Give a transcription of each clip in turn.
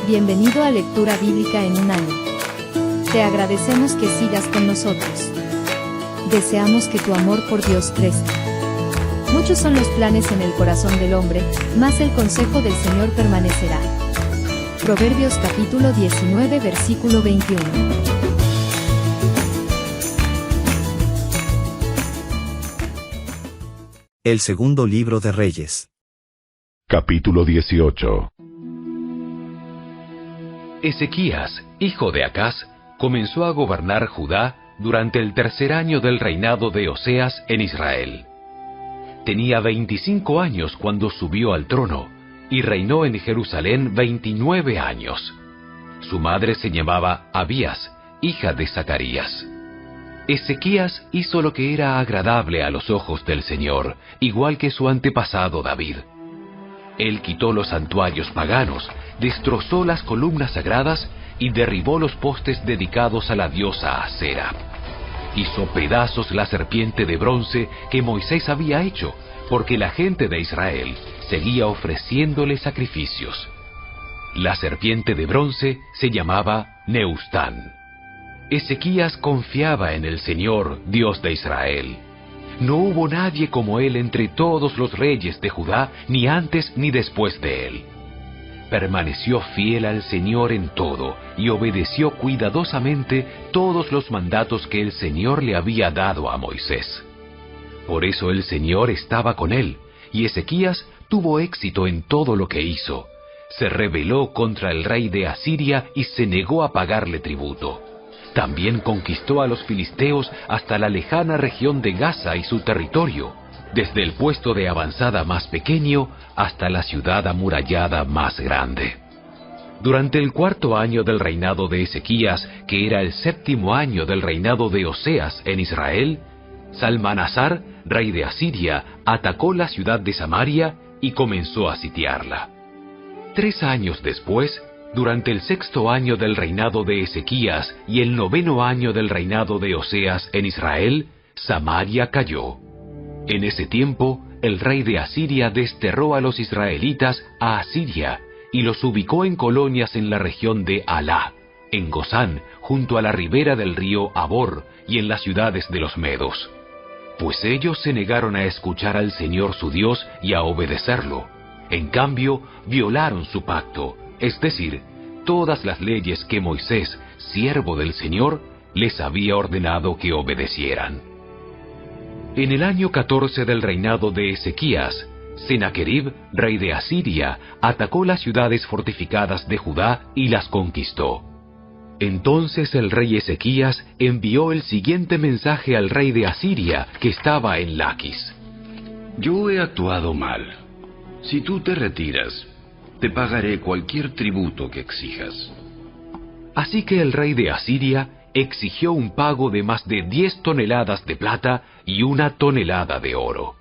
Bienvenido a Lectura Bíblica en un año. Te agradecemos que sigas con nosotros. Deseamos que tu amor por Dios crezca. Muchos son los planes en el corazón del hombre, mas el consejo del Señor permanecerá. Proverbios capítulo 19 versículo 21. El segundo libro de Reyes. Capítulo 18. Ezequías, hijo de Acaz, comenzó a gobernar Judá durante el tercer año del reinado de Oseas en Israel. Tenía 25 años cuando subió al trono, y reinó en Jerusalén 29 años. Su madre se llamaba Abías, hija de Zacarías. Ezequías hizo lo que era agradable a los ojos del Señor, igual que su antepasado David. Él quitó los santuarios paganos, destrozó las columnas sagradas y derribó los postes dedicados a la diosa Asera. Hizo pedazos la serpiente de bronce que Moisés había hecho, porque la gente de Israel seguía ofreciéndole sacrificios. La serpiente de bronce se llamaba Neustán. Ezequías confiaba en el Señor, Dios de Israel. No hubo nadie como él entre todos los reyes de Judá, ni antes ni después de él. Permaneció fiel al Señor en todo, y obedeció cuidadosamente todos los mandatos que el Señor le había dado a Moisés. Por eso el Señor estaba con él, y Ezequías tuvo éxito en todo lo que hizo. Se rebeló contra el rey de Asiria y se negó a pagarle tributo. También conquistó a los filisteos hasta la lejana región de Gaza y su territorio, desde el puesto de avanzada más pequeño hasta la ciudad amurallada más grande. Durante el cuarto año del reinado de Ezequías, que era el séptimo año del reinado de Oseas en Israel, Salmanasar, rey de Asiria, atacó la ciudad de Samaria y comenzó a sitiarla. 3 años después, durante el sexto año del reinado de Ezequías y el noveno año del reinado de Oseas en Israel, Samaria cayó. En ese tiempo, el rey de Asiria desterró a los israelitas a Asiria y los ubicó en colonias en la región de Halá, en Gozán, junto a la ribera del río Habor y en las ciudades de los medos. Pues ellos se negaron a escuchar al Señor su Dios y a obedecerlo. En cambio, violaron su pacto, es decir, todas las leyes que Moisés, siervo del Señor, les había ordenado que obedecieran. En el año 14 del reinado de Ezequías, Sennacherib, rey de Asiria, atacó las ciudades fortificadas de Judá y las conquistó. Entonces el rey Ezequías envió el siguiente mensaje al rey de Asiria, que estaba en Laquis. Yo he actuado mal. Si tú te retiras, te pagaré cualquier tributo que exijas. Así que el rey de Asiria exigió un pago de más de 10 toneladas de plata y 1 tonelada de oro.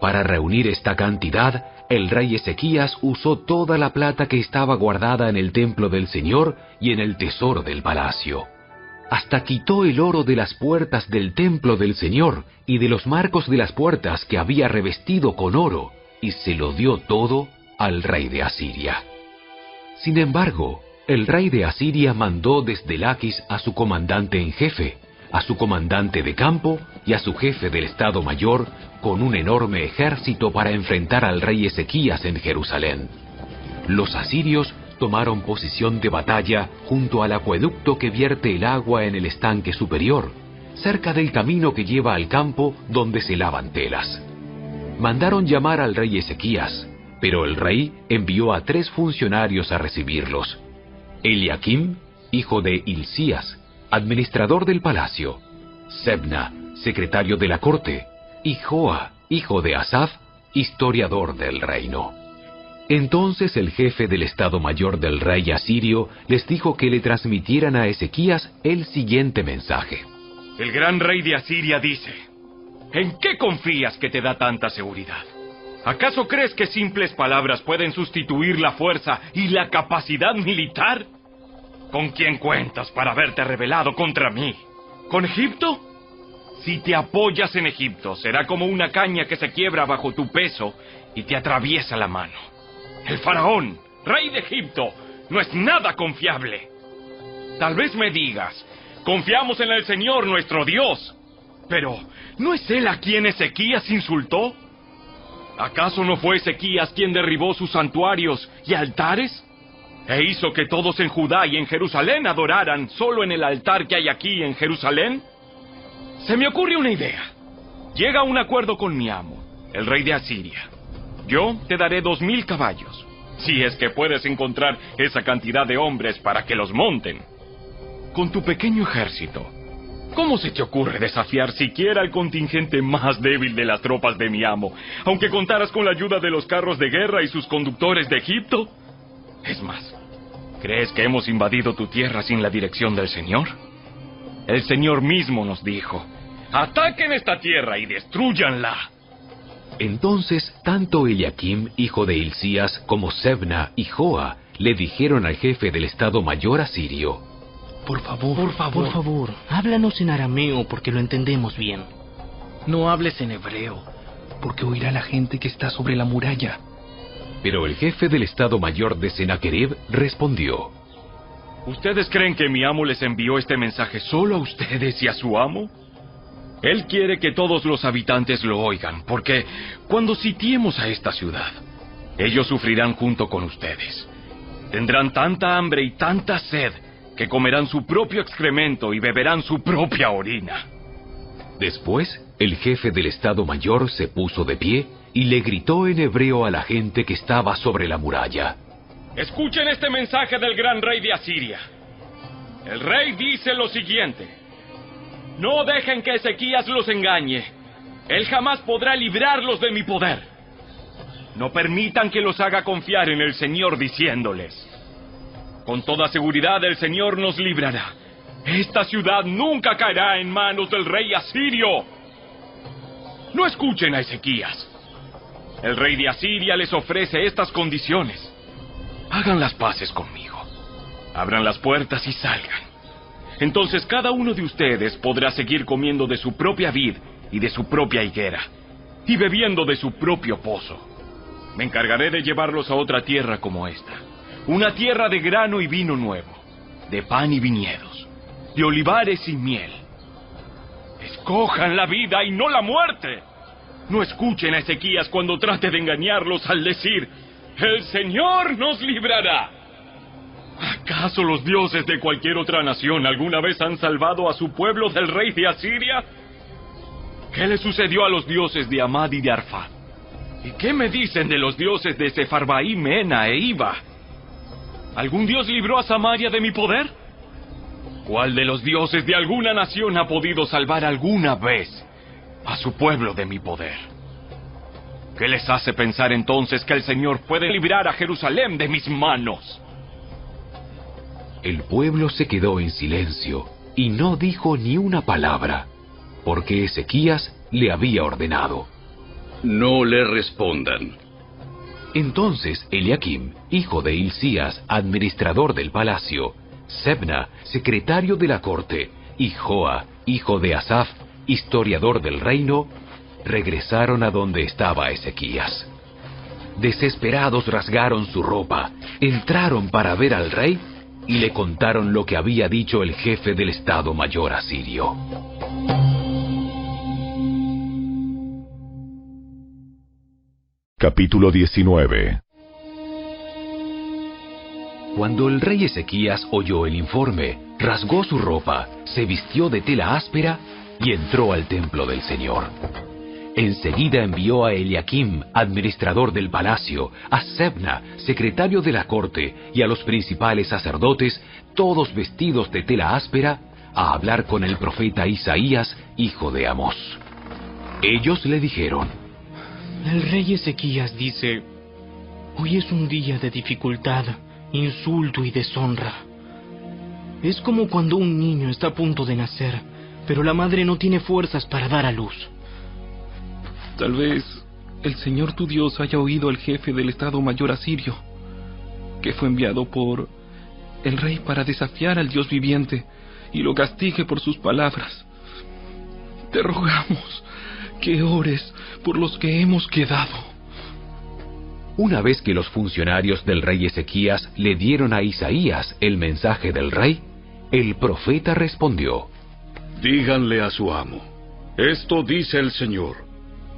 Para reunir esta cantidad, el rey Ezequías usó toda la plata que estaba guardada en el templo del Señor y en el tesoro del palacio. Hasta quitó el oro de las puertas del templo del Señor y de los marcos de las puertas que había revestido con oro, y se lo dio todo al rey de Asiria. Sin embargo, el rey de Asiria mandó desde Laquis a su comandante en jefe, a su comandante de campo y a su jefe del Estado Mayor con un enorme ejército para enfrentar al rey Ezequías en Jerusalén. Los asirios tomaron posición de batalla junto al acueducto que vierte el agua en el estanque superior, cerca del camino que lleva al campo donde se lavan telas. Mandaron llamar al rey Ezequías, pero el rey envió a 3 funcionarios a recibirlos: Eliakim, hijo de Hilcías, administrador del palacio; Sebna, secretario de la corte; y Joa, hijo de Asaf, historiador del reino. Entonces el jefe del Estado Mayor del rey asirio les dijo que le transmitieran a Ezequías el siguiente mensaje. El gran rey de Asiria dice: ¿en qué confías que te da tanta seguridad? ¿Acaso crees que simples palabras pueden sustituir la fuerza y la capacidad militar? ¿Con quién cuentas para haberte rebelado contra mí? ¿Con Egipto? Si te apoyas en Egipto, será como una caña que se quiebra bajo tu peso y te atraviesa la mano. El faraón, rey de Egipto, no es nada confiable. Tal vez me digas, confiamos en el Señor nuestro Dios. Pero, ¿no es Él a quien Ezequías insultó? ¿Acaso no fue Ezequías quien derribó sus santuarios y altares? ¿E hizo que todos en Judá y en Jerusalén adoraran solo en el altar que hay aquí en Jerusalén? Se me ocurre una idea. Llega a un acuerdo con mi amo, el rey de Asiria. Yo te daré 2000 caballos, si es que puedes encontrar esa cantidad de hombres para que los monten. Con tu pequeño ejército, ¿cómo se te ocurre desafiar siquiera al contingente más débil de las tropas de mi amo, aunque contaras con la ayuda de los carros de guerra y sus conductores de Egipto? Es más, ¿crees que hemos invadido tu tierra sin la dirección del Señor? El Señor mismo nos dijo, ataquen esta tierra y destrúyanla. Entonces, tanto Eliakim, hijo de Hilcías, como Sebna y Joa le dijeron al jefe del Estado Mayor asirio: Por favor, háblanos en arameo porque lo entendemos bien. No hables en hebreo, porque oirá la gente que está sobre la muralla. Pero el jefe del Estado Mayor de Sennacherib respondió: ¿Ustedes creen que mi amo les envió este mensaje solo a ustedes y a su amo? Él quiere que todos los habitantes lo oigan, porque cuando sitiemos a esta ciudad, ellos sufrirán junto con ustedes. Tendrán tanta hambre y tanta sed que comerán su propio excremento y beberán su propia orina. Después, el jefe del Estado Mayor se puso de pie y le gritó en hebreo a la gente que estaba sobre la muralla: Escuchen este mensaje del gran rey de Asiria. El rey dice lo siguiente: no dejen que Ezequías los engañe. Él jamás podrá librarlos de mi poder. No permitan que los haga confiar en el Señor diciéndoles: con toda seguridad el Señor nos librará. Esta ciudad nunca caerá en manos del rey asirio. No escuchen a Ezequías. El rey de Asiria les ofrece estas condiciones. Hagan las paces conmigo. Abran las puertas y salgan. Entonces cada uno de ustedes podrá seguir comiendo de su propia vid y de su propia higuera, y bebiendo de su propio pozo. Me encargaré de llevarlos a otra tierra como esta, una tierra de grano y vino nuevo, de pan y viñedos, de olivares y miel. Escojan la vida y no la muerte. No escuchen a Ezequías cuando trate de engañarlos al decir: el Señor nos librará. ¿Acaso los dioses de cualquier otra nación alguna vez han salvado a su pueblo del rey de Asiria? ¿Qué le sucedió a los dioses de Amad y de Arfad? ¿Y qué me dicen de los dioses de Sefarbaim, Mena e Iva? ¿Algún dios libró a Samaria de mi poder? ¿Cuál de los dioses de alguna nación ha podido salvar alguna vez a su pueblo de mi poder? ¿Qué les hace pensar entonces que el Señor puede librar a Jerusalén de mis manos? El pueblo se quedó en silencio y no dijo ni una palabra, porque Ezequías le había ordenado: no le respondan. Entonces Eliakim, hijo de Hilcías, administrador del palacio, Sebna, secretario de la corte, y Joa, hijo de Asaf, historiador del reino, regresaron a donde estaba Ezequías. Desesperados rasgaron su ropa, entraron para ver al rey y le contaron lo que había dicho el jefe del Estado Mayor asirio. Capítulo 19. Cuando el rey Ezequías oyó el informe, rasgó su ropa, se vistió de tela áspera y entró al templo del Señor. Enseguida envió a Eliakim, administrador del palacio, a Sebna, secretario de la corte, y a los principales sacerdotes, todos vestidos de tela áspera, a hablar con el profeta Isaías, hijo de Amós. Ellos le dijeron: El rey Ezequías dice: hoy es un día de dificultad, insulto y deshonra. Es como cuando un niño está a punto de nacer, pero la madre no tiene fuerzas para dar a luz. Tal vez el Señor tu Dios haya oído al jefe del Estado Mayor asirio, que fue enviado por el rey para desafiar al Dios viviente, y lo castigue por sus palabras. Te rogamos que ores por los que hemos quedado. Una vez que los funcionarios del rey Ezequías le dieron a Isaías el mensaje del rey, el profeta respondió: Díganle a su amo, esto dice el Señor: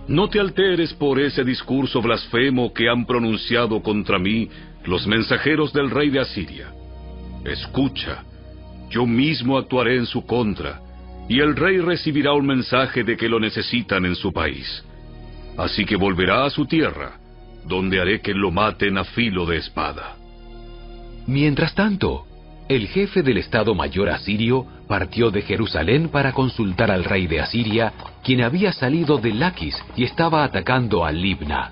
no te alteres por ese discurso blasfemo que han pronunciado contra mí los mensajeros del rey de Asiria. Escucha, yo mismo actuaré en su contra, y el rey recibirá un mensaje de que lo necesitan en su país. Así que volverá a su tierra, donde haré que lo maten a filo de espada. Mientras tanto, el jefe del Estado Mayor asirio partió de Jerusalén para consultar al rey de Asiria, quien había salido de Laquis y estaba atacando a Libna.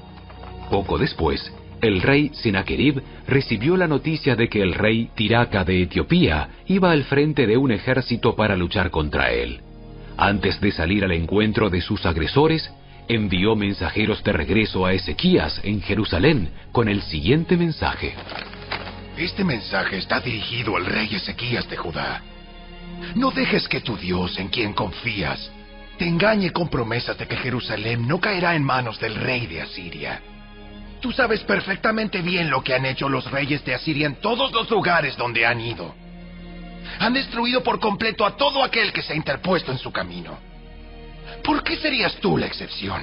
Poco después, el rey Sennacherib recibió la noticia de que el rey Tiraca de Etiopía iba al frente de un ejército para luchar contra él. Antes de salir al encuentro de sus agresores, envió mensajeros de regreso a Ezequías en Jerusalén con el siguiente mensaje: Este mensaje está dirigido al rey Ezequías de Judá. No dejes que tu Dios, en quien confías, te engañe con promesas de que Jerusalén no caerá en manos del rey de Asiria. Tú sabes perfectamente bien lo que han hecho los reyes de Asiria en todos los lugares donde han ido. Han destruido por completo a todo aquel que se ha interpuesto en su camino. ¿Por qué serías tú la excepción?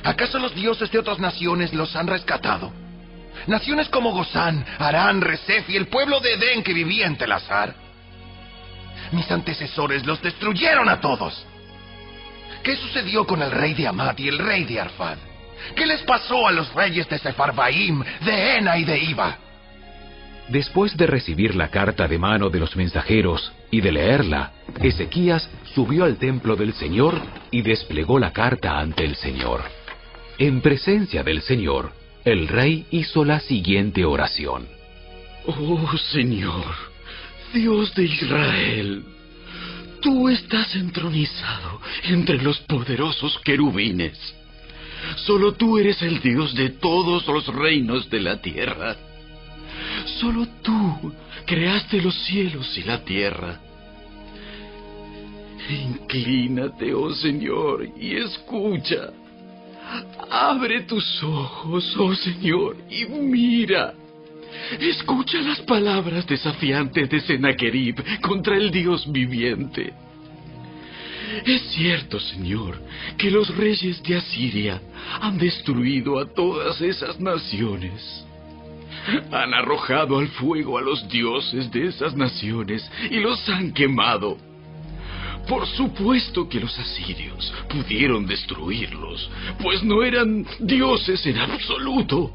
¿Acaso los dioses de otras naciones los han rescatado? Naciones como Gozán, Harán, Resef y el pueblo de Edén que vivía en Telasar. Mis antecesores los destruyeron a todos. ¿Qué sucedió con el rey de Hamat y el rey de Arfad? ¿Qué les pasó a los reyes de Sefarvaim, de Hena y de Iva? Después de recibir la carta de mano de los mensajeros y de leerla, Ezequías subió al templo del Señor y desplegó la carta ante el Señor. En presencia del Señor, el rey hizo la siguiente oración: Oh Señor, Dios de Israel, tú estás entronizado entre los poderosos querubines. Solo tú eres el Dios de todos los reinos de la tierra. Solo tú creaste los cielos y la tierra. Inclínate, oh Señor, y escucha. Abre tus ojos, oh Señor, y mira. Escucha las palabras desafiantes de Sennacherib contra el Dios viviente. Es cierto, Señor, que los reyes de Asiria han destruido a todas esas naciones. Han arrojado al fuego a los dioses de esas naciones y los han quemado. Por supuesto que los asirios pudieron destruirlos, pues no eran dioses en absoluto.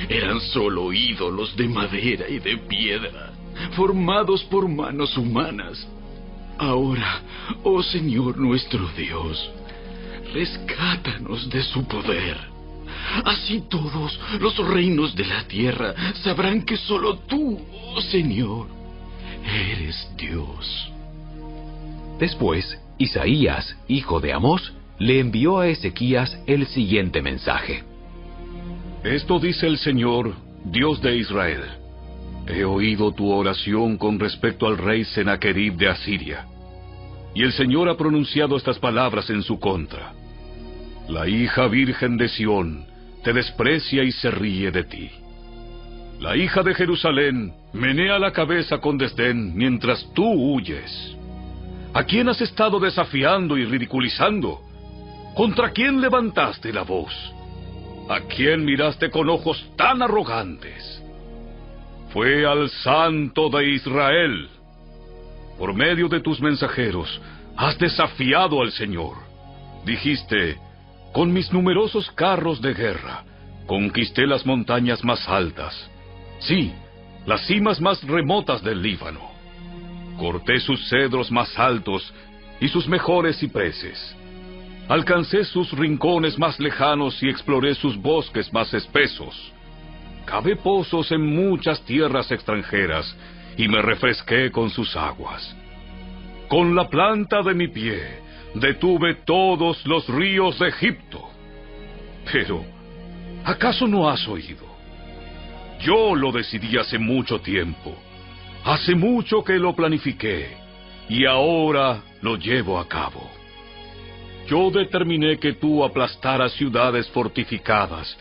Eran solo ídolos de madera y de piedra, formados por manos humanas. Ahora, oh Señor nuestro Dios, rescátanos de su poder. Así todos los reinos de la tierra sabrán que solo tú, oh Señor, eres Dios. Después, Isaías, hijo de Amós, le envió a Ezequías el siguiente mensaje: Esto dice el Señor, Dios de Israel: He oído tu oración con respecto al rey Sennacherib de Asiria, y el Señor ha pronunciado estas palabras en su contra. La hija virgen de Sión te desprecia y se ríe de ti. La hija de Jerusalén menea la cabeza con desdén mientras tú huyes. ¿A quién has estado desafiando y ridiculizando? ¿Contra quién levantaste la voz? ¿A quién miraste con ojos tan arrogantes? Fue al Santo de Israel. Por medio de tus mensajeros has desafiado al Señor. Dijiste: con mis numerosos carros de guerra conquisté las montañas más altas, sí, las cimas más remotas del Líbano. Corté sus cedros más altos y sus mejores cipreses. Alcancé sus rincones más lejanos y exploré sus bosques más espesos. Cavé pozos en muchas tierras extranjeras y me refresqué con sus aguas. Con la planta de mi pie detuve todos los ríos de Egipto. Pero, ¿acaso no has oído? Yo lo decidí hace mucho tiempo. Hace mucho que lo planifiqué y ahora lo llevo a cabo. Yo determiné que tú aplastaras ciudades fortificadas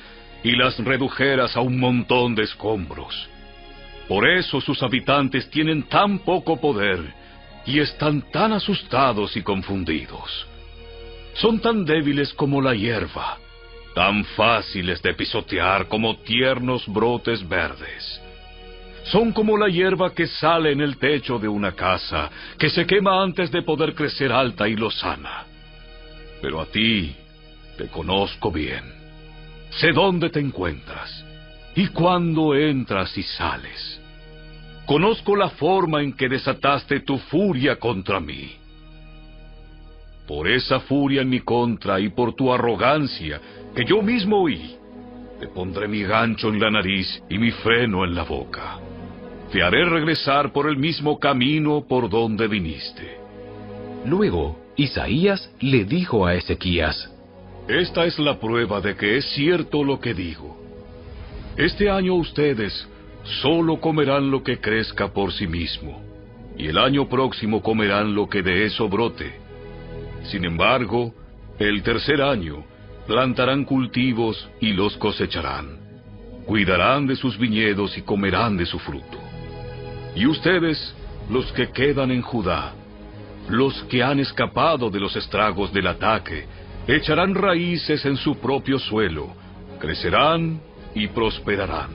y las redujeras a un montón de escombros. Por eso sus habitantes tienen tan poco poder y están tan asustados y confundidos. Son tan débiles como la hierba, tan fáciles de pisotear como tiernos brotes verdes. Son como la hierba que sale en el techo de una casa, que se quema antes de poder crecer alta y lozana. Pero a ti te conozco bien. Sé dónde te encuentras y cuándo entras y sales. Conozco la forma en que desataste tu furia contra mí. Por esa furia en mi contra y por tu arrogancia, que yo mismo oí, te pondré mi gancho en la nariz y mi freno en la boca. Te haré regresar por el mismo camino por donde viniste. Luego, Isaías le dijo a Ezequías: Esta es la prueba de que es cierto lo que digo. Este año ustedes solo comerán lo que crezca por sí mismo, y el año próximo comerán lo que de eso brote. Sin embargo, el tercer año plantarán cultivos y los cosecharán. Cuidarán de sus viñedos y comerán de su fruto. Y ustedes, los que quedan en Judá, los que han escapado de los estragos del ataque, echarán raíces en su propio suelo, crecerán y prosperarán.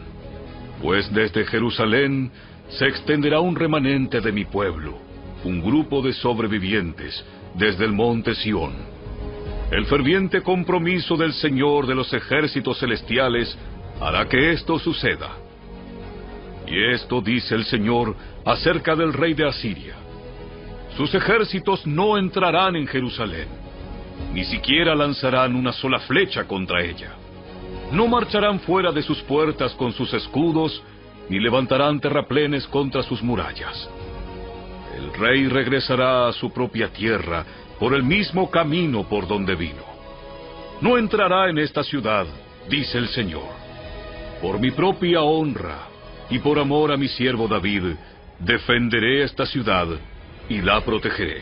Pues desde Jerusalén se extenderá un remanente de mi pueblo, un grupo de sobrevivientes, desde el monte Sión. El ferviente compromiso del Señor de los ejércitos celestiales hará que esto suceda. Y esto dice el Señor acerca del rey de Asiria: sus ejércitos no entrarán en Jerusalén, ni siquiera lanzarán una sola flecha contra ella. No marcharán fuera de sus puertas con sus escudos, ni levantarán terraplenes contra sus murallas. El rey regresará a su propia tierra por el mismo camino por donde vino. No entrará en esta ciudad, dice el Señor. Por mi propia honra y por amor a mi siervo David, defenderé esta ciudad y la protegeré.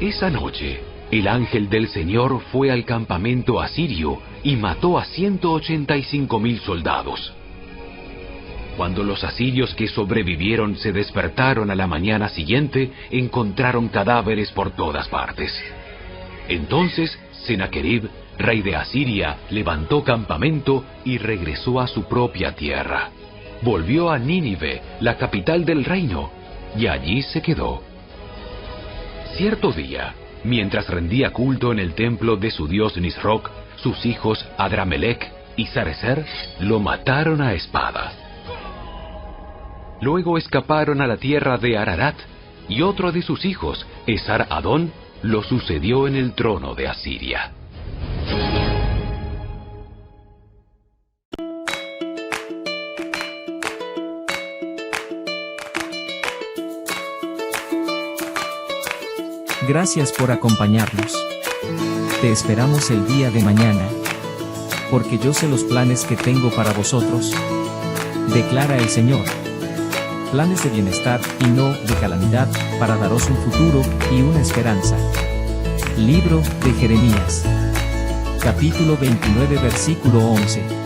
Esa noche, el ángel del Señor fue al campamento asirio y mató a 185,000 soldados. Cuando los asirios que sobrevivieron se despertaron a la mañana siguiente, encontraron cadáveres por todas partes. Entonces Senaquerib, rey de Asiria, levantó campamento y regresó a su propia tierra. Volvió a Nínive, la capital del reino, y allí se quedó. Cierto día, mientras rendía culto en el templo de su dios Nisroch, sus hijos Adramelech y Sarecer lo mataron a espada. Luego escaparon a la tierra de Ararat, y otro de sus hijos, Esar-Adón, lo sucedió en el trono de Asiria. Gracias por acompañarnos. Te esperamos el día de mañana. Porque yo sé los planes que tengo para vosotros, declara el Señor. Planes de bienestar y no de calamidad, para daros un futuro y una esperanza. Libro de Jeremías. Capítulo 29, versículo 11.